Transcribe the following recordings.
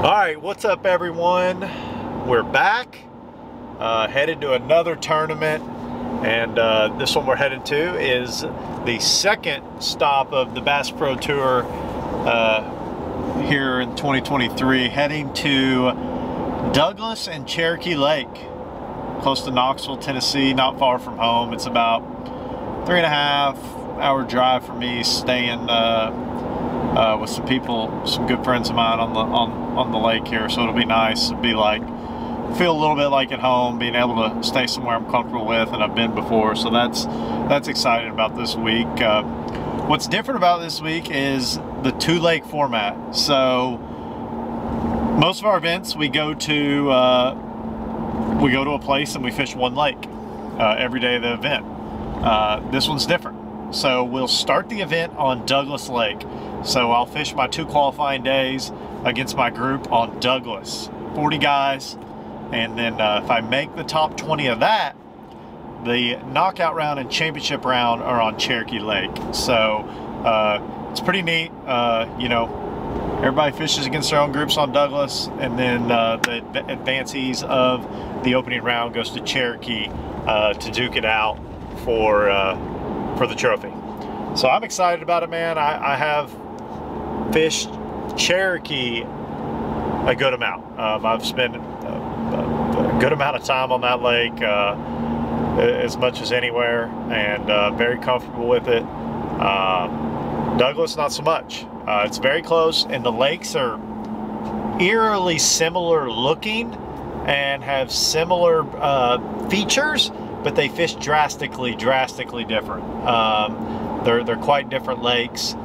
All right, what's up everyone? We're back, headed to another tournament, and this one we're headed to is the second stop of the Bass Pro Tour here in 2023, heading to Douglas and Cherokee Lake, close to Knoxville, Tennessee, not far from home. It's about 3.5-hour drive for me, staying with some people, some good friends of mine on the lake here. So it'll be nice. It'll be like, feel a little bit like at home, being able to stay somewhere I'm comfortable with and I've been before. So that's exciting about this week. What's different about this week is the 2-lake format. So most of our events, we go to a place and we fish one lake every day of the event. This one's different. So we'll start the event on Douglas Lake. So I'll fish my 2 qualifying days against my group on Douglas, 40 guys. And then if I make the top 20 of that, the knockout round and championship round are on Cherokee Lake. So it's pretty neat. You know, everybody fishes against their own groups on Douglas, and then the advancees of the opening round goes to Cherokee to duke it out for the trophy. So I'm excited about it, man. I have fished Cherokee a good amount. I've spent a good amount of time on that lake, as much as anywhere, and very comfortable with it. Douglas, not so much. It's very close, and the lakes are eerily similar looking and have similar features, but they fish drastically different. They're quite different lakes.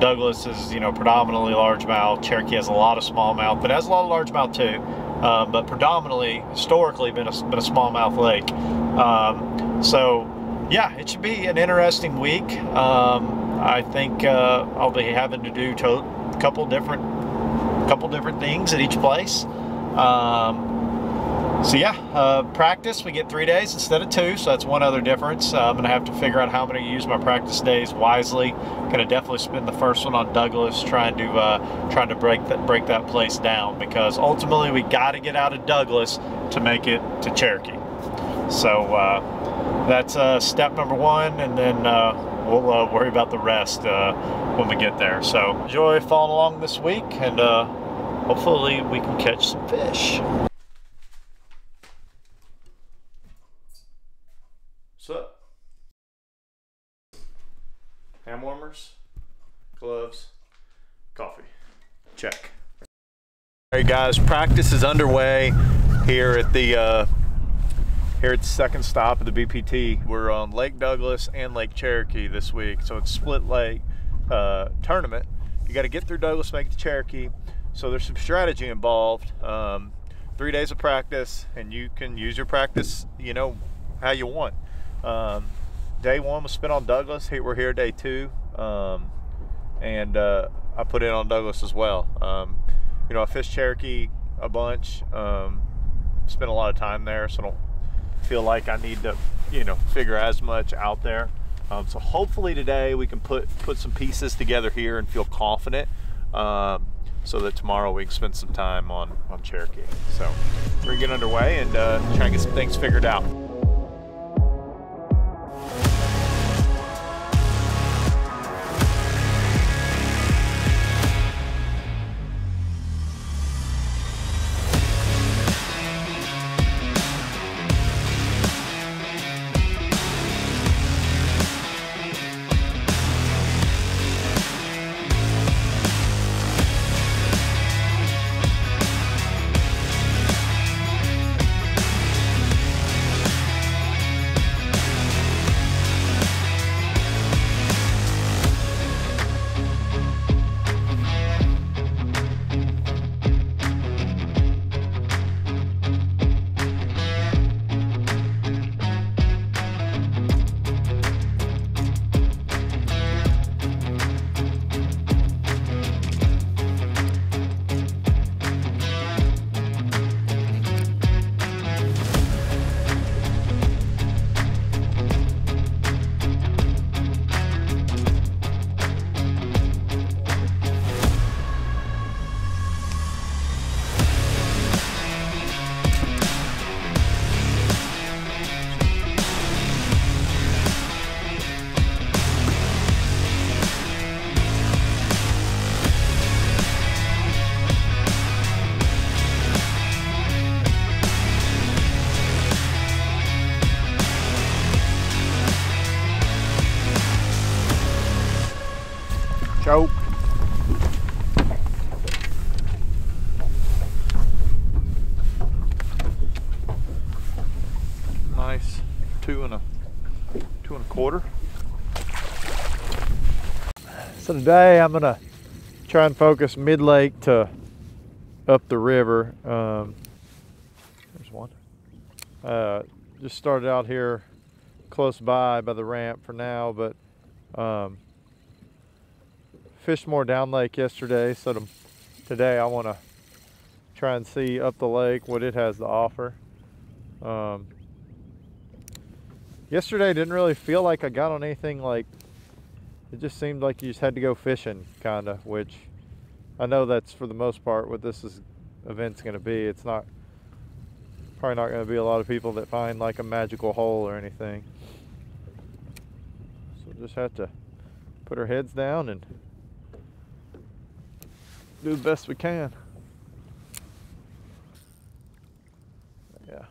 Douglas is, you know, predominantly largemouth. Cherokee has a lot of smallmouth, but has a lot of largemouth too. But predominantly, historically, been a smallmouth lake. So yeah, it should be an interesting week. I think I'll be having to do a couple different things at each place. So yeah, practice, we get 3 days instead of 2, so that's one other difference. I'm gonna have to figure out how I'm gonna use my practice days wisely. Gonna definitely spend the first one on Douglas, trying to break that place down, because ultimately we got to get out of Douglas to make it to Cherokee. So that's step number 1, and then we'll worry about the rest when we get there. So enjoy following along this week, and hopefully we can catch some fish. What's up? Hand warmers, gloves, coffee. Check. All right, guys, practice is underway here at the second stop of the BPT. We're on Lake Douglas and Lake Cherokee this week, so it's split lake tournament. You got to get through Douglas, make it to Cherokee. So there's some strategy involved. 3 days of practice, and you can use your practice, you know, how you want. Day 1 was spent on Douglas. We're here day 2, and I put in on Douglas as well. You know, I fished Cherokee a bunch, spent a lot of time there, so I don't feel like I need to, you know, figure as much out there. So hopefully today we can put some pieces together here and feel confident, so that tomorrow we can spend some time on Cherokee. So we're gonna get underway and try and get some things figured out. 2.25. So today I'm gonna try and focus mid-lake to up the river. There's one. Just started out here close by the ramp for now, but fished more down lake yesterday, so today I want to try and see up the lake what it has to offer. Yesterday didn't really feel like I got on anything. Like, it just seemed like you just had to go fishing, kind of, which I know that's for the most part what this event's going to be. It's probably not going to be a lot of people that find like a magical hole or anything. So just have to put our heads down and do the best we can. Yeah.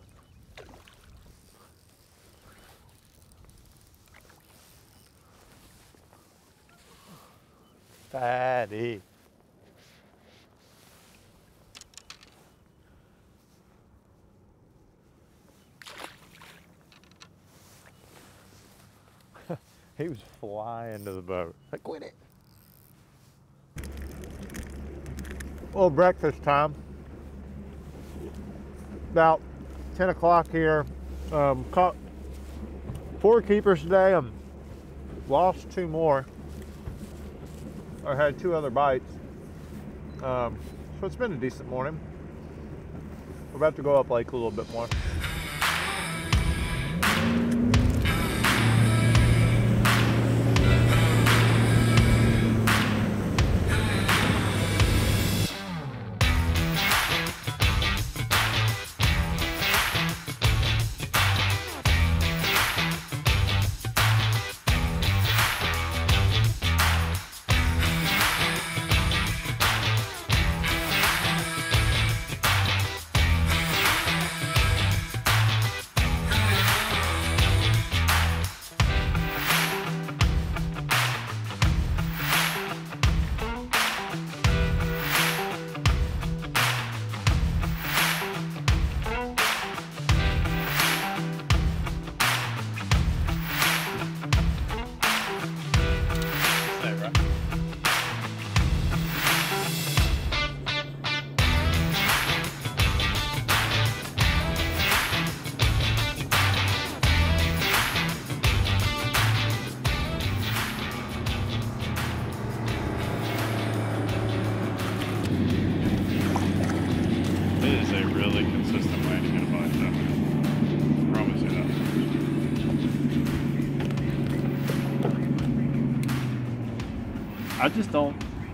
Fatty. He was flying to the boat. Like, quit it. Well, breakfast time. About 10 o'clock here. Caught 4 keepers today. Lost 2 more. I had 2 other bites. So it's been a decent morning. We're about to go up lake a little bit more.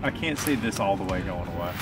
I can't see this all the way going away.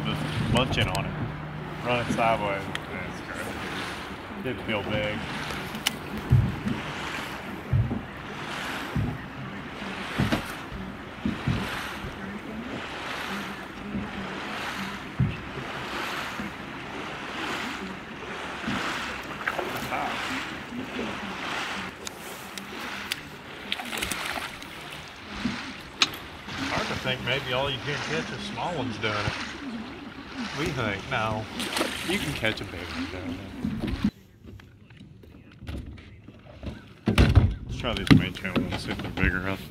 Just munching on it, running sideways. That's great. Did feel big. Hard to think maybe all you can catch is small ones doing it. We think, no, you can catch a big one down there. Let's try these main channel ones, see if they're bigger enough.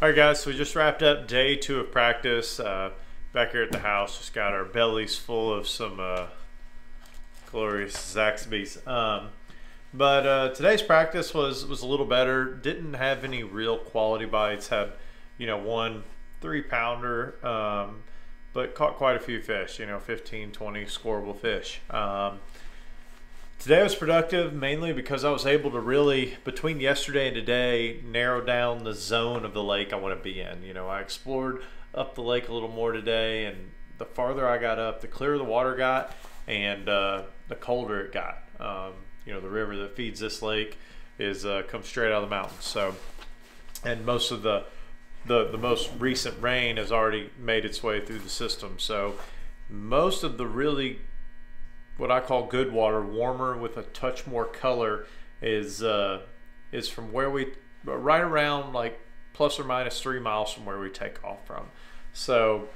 Alright guys, so we just wrapped up day 2 of practice. Back here at the house, just got our bellies full of some glorious Zaxby's. But today's practice was a little better. Didn't have any real quality bites. Had, one 3-pounder, but caught quite a few fish. 15, 20 scoreable fish. Today was productive mainly because I was able to really, between yesterday and today, narrow down the zone of the lake I want to be in. I explored up the lake a little more today, and the farther I got up, the clearer the water got, and the colder it got. The river that feeds this lake comes straight out of the mountains. So, and most of the most recent rain has already made its way through the system. So, most of the really what I call good water, warmer with a touch more color, is from where we right around like plus or minus 3 miles from where we take off from. So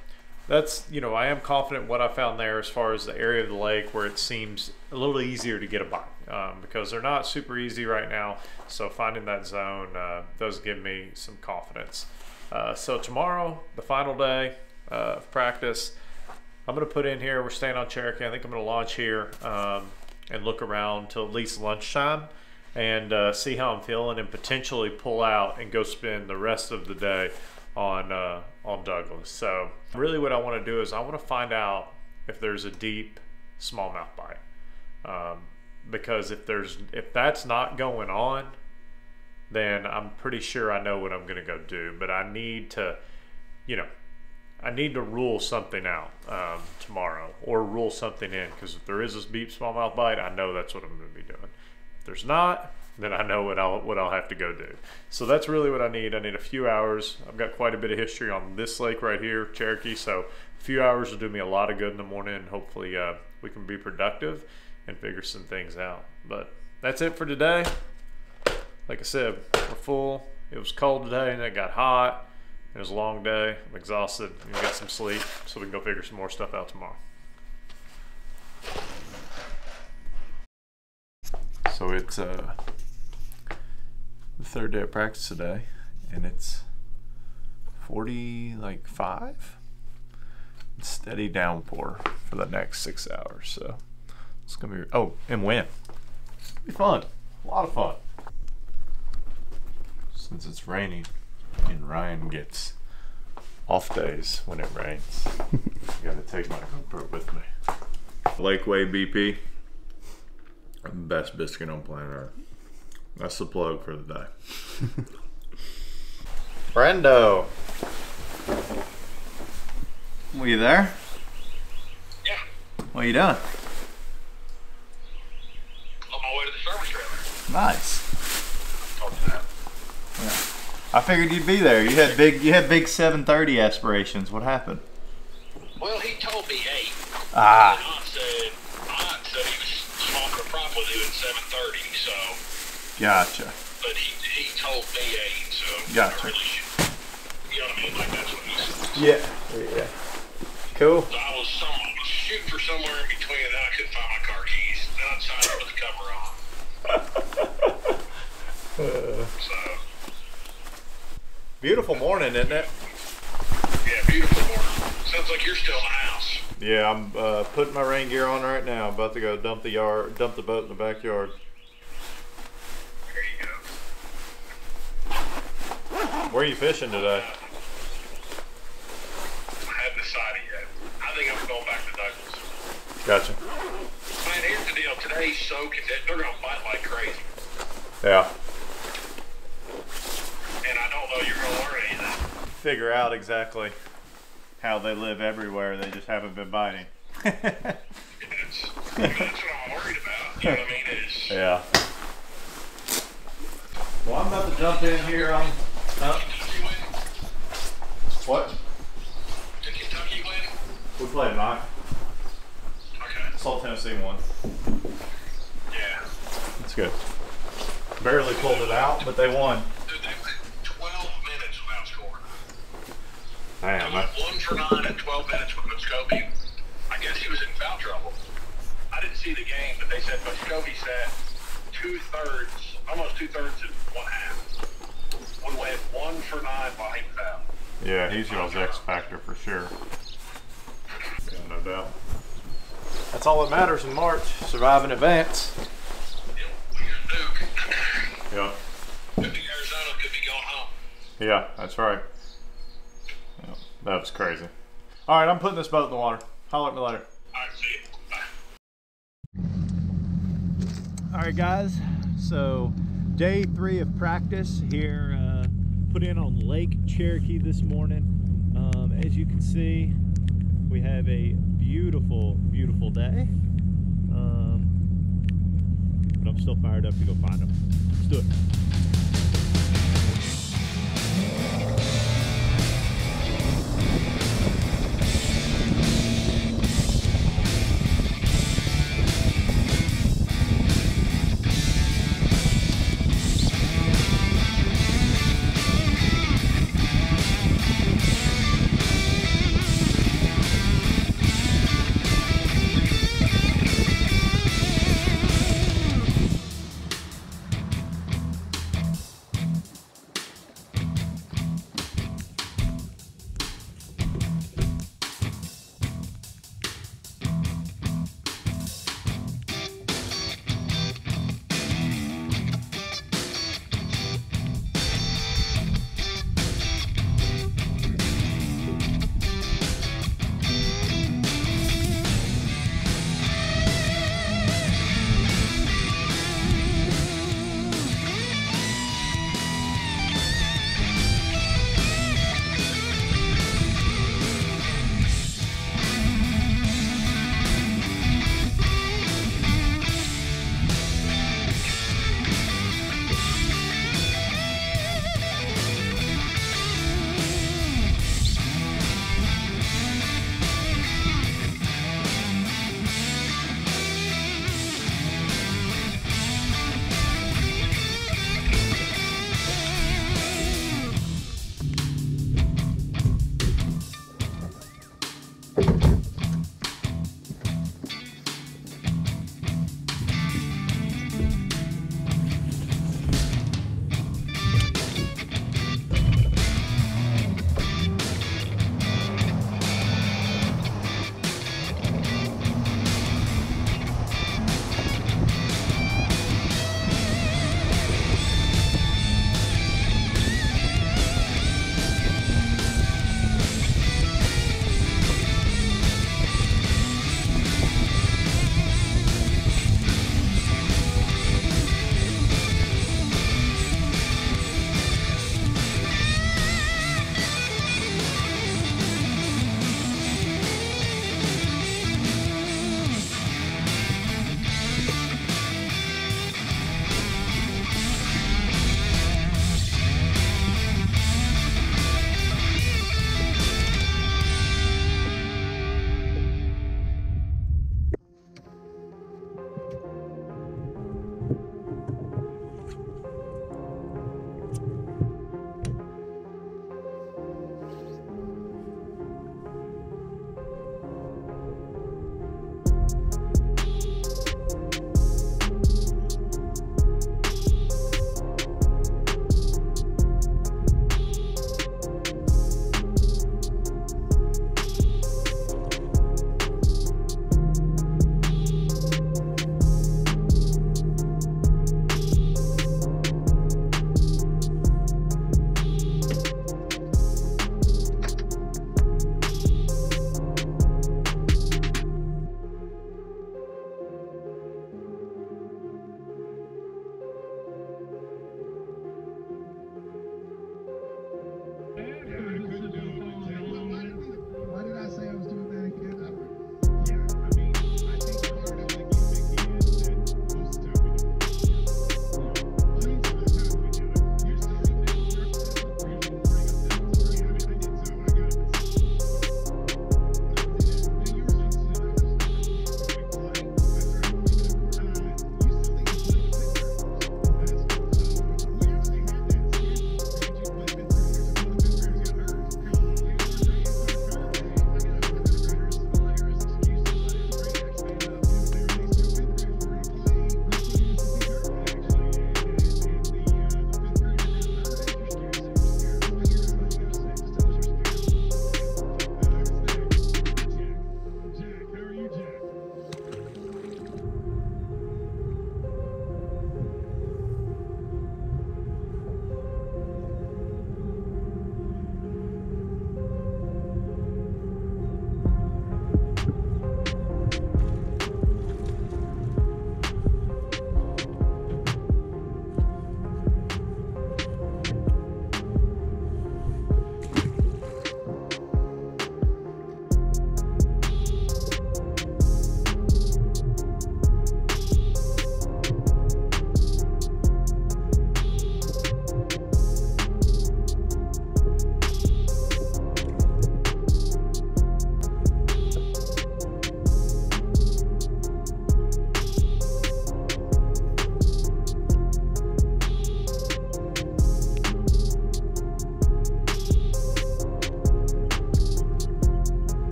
that's, I am confident what I found there as far as the area of the lake where it seems a little easier to get a bite, because they're not super easy right now. So finding that zone does give me some confidence. So tomorrow, the final day of practice, I'm going to put in here, we're staying on Cherokee. I think I'm going to launch here and look around till at least lunchtime and see how I'm feeling, and potentially pull out and go spend the rest of the day on Douglas. So really what I want to do is I want to find out if there's a deep smallmouth bite, because if that's not going on, then I'm pretty sure I know what I'm going to go do. But I need to, I need to rule something out tomorrow, or rule something in, because if there is this deep smallmouth bite, I know that's what I'm going to be doing. If there's not, then I know what I'll have to go do. So that's really what I need. I need a few hours. I've got quite a bit of history on this lake right here, Cherokee, so a few hours will do me a lot of good in the morning, and hopefully we can be productive and figure some things out. But that's it for today. Like I said, we're full. It was cold today, and it got hot. It was a long day. I'm exhausted. I'm gonna get some sleep so we can go figure some more stuff out tomorrow. So it's the third day of practice today, and it's 45. Steady downpour for the next 6 hours. So it's gonna be and wind. It'll be fun. A lot of fun. Since it's raining, and Ryan gets off days when it rains. I gotta take my GoPro with me. Lakeway BP, best biscuit on planet Earth. That's the plug for the day. Brendo, were you there? Yeah. What are you doing? On my way to the service trailer. Nice. I told you that. Yeah. I figured you'd be there. You had big 7:30 aspirations. What happened? Well, he told me 8. Ah. And Aunt said he was smoking a prop with you at 7:30. So. Gotcha. But he told me 8. So. Gotcha. I really should, you know what I mean? Like that's what he said. Yeah. Cool. So I was shooting for somewhere in between, and then I couldn't find my car keys. Then I decided to put the cover on. So. Beautiful morning, isn't it? Yeah, beautiful morning. Sounds like you're still in the house. Yeah, I'm putting my rain gear on right now. I'm about to go dump the boat in the backyard. There you go. Where are you fishing today? I haven't decided yet. I think I'm going back to Douglas. Gotcha. Man, here's the deal. Today's so condensed. They're going to bite like crazy. Yeah. And I don't know you're going to learn anything. Figure out exactly how they live everywhere. They just haven't been biting. That's what I'm worried about. You know what I mean? Yeah. Well, I'm about to jump in here on. Kentucky win? What? Did Kentucky win? We played tonight. Okay. Saw Tennessee won. Yeah. That's good. Barely pulled it out, but they won. Dude, they went 12 minutes without scoring. Damn. They went 1 for 9 in 12 minutes with Muscovy. I guess he was in foul trouble. I didn't see the game, but they said Muscovy sat 2/3, almost 2/3 in 1/2. We went 1 for 9 while he fouled. Yeah, he's y'all's X factor for sure. Yeah, no doubt. That's all that matters in March. Survive in advance. Yep, we got Yeah. Could be Arizona, could be going home. Yeah, that's right. Yeah, that was crazy. All right, I'm putting this boat in the water. Holler at me later. All right, see you. Bye. All right, guys. So, day 3 of practice here. Put in on Lake Cherokee this morning. As you can see, we have a beautiful, beautiful day. But I'm still fired up to go find them. Let's do it.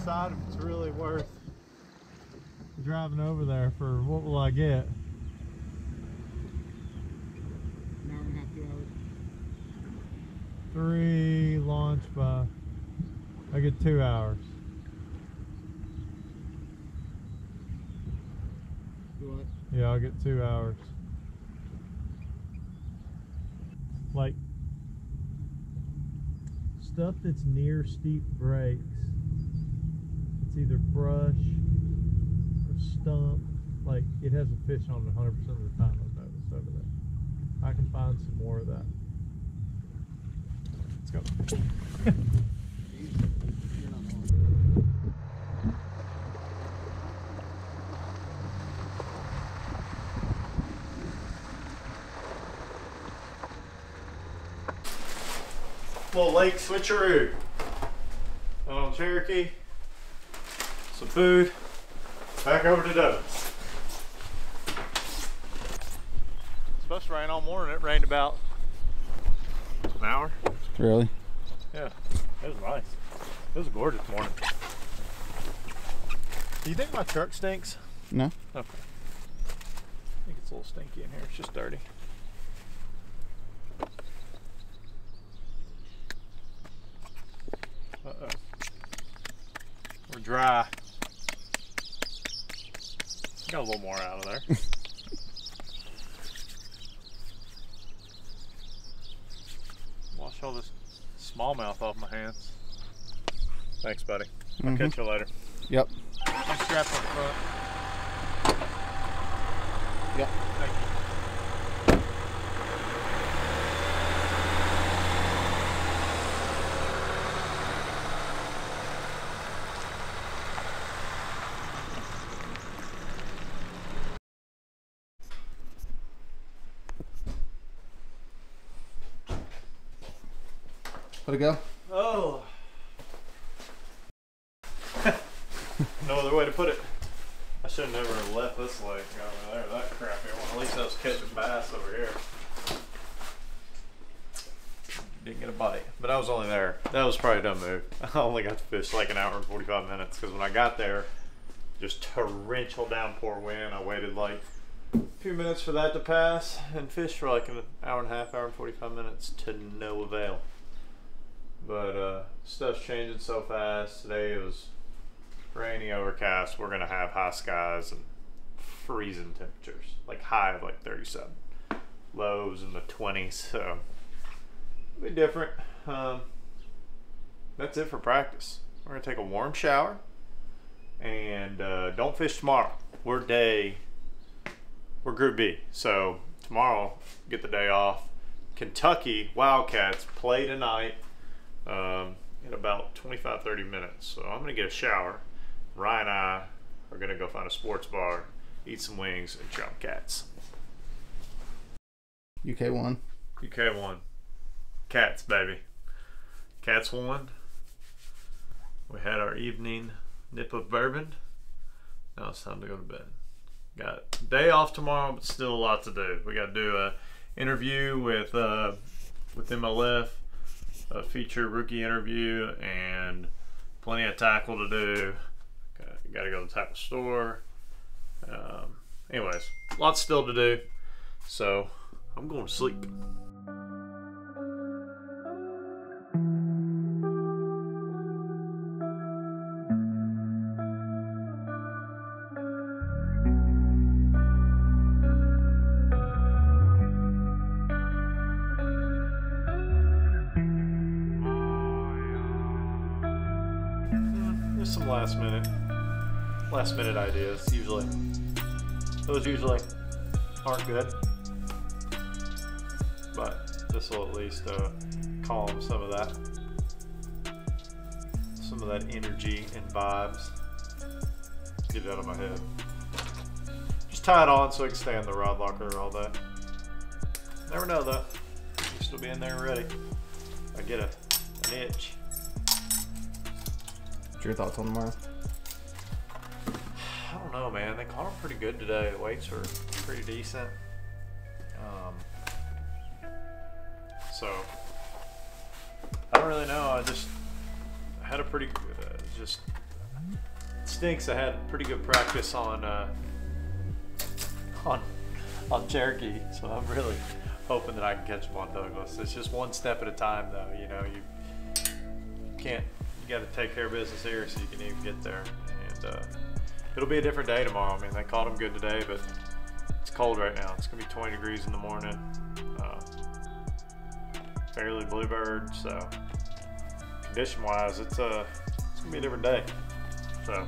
decide if it's really worth driving over there for what will I get? An hour and a half, 2 hours. 3 launch by, I get 2 hours. Do what? Yeah, I'll get 2 hours. Like stuff that's near steep breaks, it's either brush or stump. Like it has a fish on it 100% of the time. I've noticed over there. I can find some more of that. Let's go. You're not on. Little lake switcheroo. On Cherokee. Some food. Back over to Douglas. It's supposed to rain all morning. It rained about an hour. Really? Yeah, it was nice. It was a gorgeous morning. Do you think my truck stinks? No. Okay. I think it's a little stinky in here. It's just dirty. Uh-oh. We're dry. Got a little more out of there. Wash all this smallmouth off my hands. Thanks, buddy. I'll catch you later. Yep. I'm strapped on the front. Yep. Thank you. Let it go. Oh. No other way to put it. I should have never left this lake over there. That crappy one. At least I was catching bass over here. Didn't get a bite, but I was only there. That was probably a dumb move. I only got to fish like an hour and 45 minutes because when I got there, just torrential downpour wind. I waited like a few minutes for that to pass and fished for like an hour and a half, hour and 45 minutes to no avail. But stuff's changing so fast. Today it was rainy, overcast. We're gonna have high skies and freezing temperatures, like high of like 37, lows in the 20s. So it'll be different. That's it for practice. We're gonna take a warm shower and don't fish tomorrow. We're Group B, so tomorrow get the day off. Kentucky Wildcats play tonight. In about 25-30 minutes. So I'm gonna get a shower. Ryan and I are gonna go find a sports bar, eat some wings, and jump cats. UK won. UK won. Cats, baby. Cats won. We had our evening nip of bourbon. Now it's time to go to bed. Got day off tomorrow, but still a lot to do. We got to do a interview with MLF. A feature rookie interview and plenty of tackle to do. Got to go to the tackle store. Anyways, lots still to do. So I'm going to sleep. Some last minute ideas. Those usually aren't good, but this will at least calm some of that energy and vibes. Get it out of my head. Just tie it on so I can stay in the rod locker all day. Never know though. You'll still be in there ready. I get an itch. Your thoughts on tomorrow? I don't know, man. They caught them pretty good today. The weights were pretty decent. So I don't really know. I had a pretty stinks. I had pretty good practice on Cherokee, so I'm really hoping that I can catch them on Douglas. It's just one step at a time, though. You know, you can't. You got to take care of business here so you can even get there. And it'll be a different day tomorrow. I mean, they caught them good today, but it's cold right now. It's gonna be 20 degrees in the morning. Fairly bluebird, so condition-wise, it's gonna be a different day. So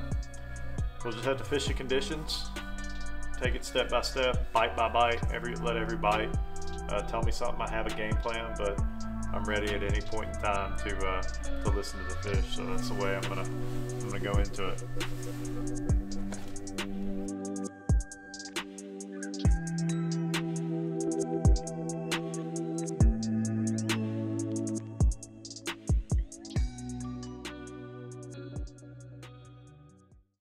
we'll just have to fish the conditions, take it step by step, bite by bite. Let every bite tell me something. I have a game plan, but I'm ready at any point in time to listen to the fish. So that's the way I'm gonna go into it.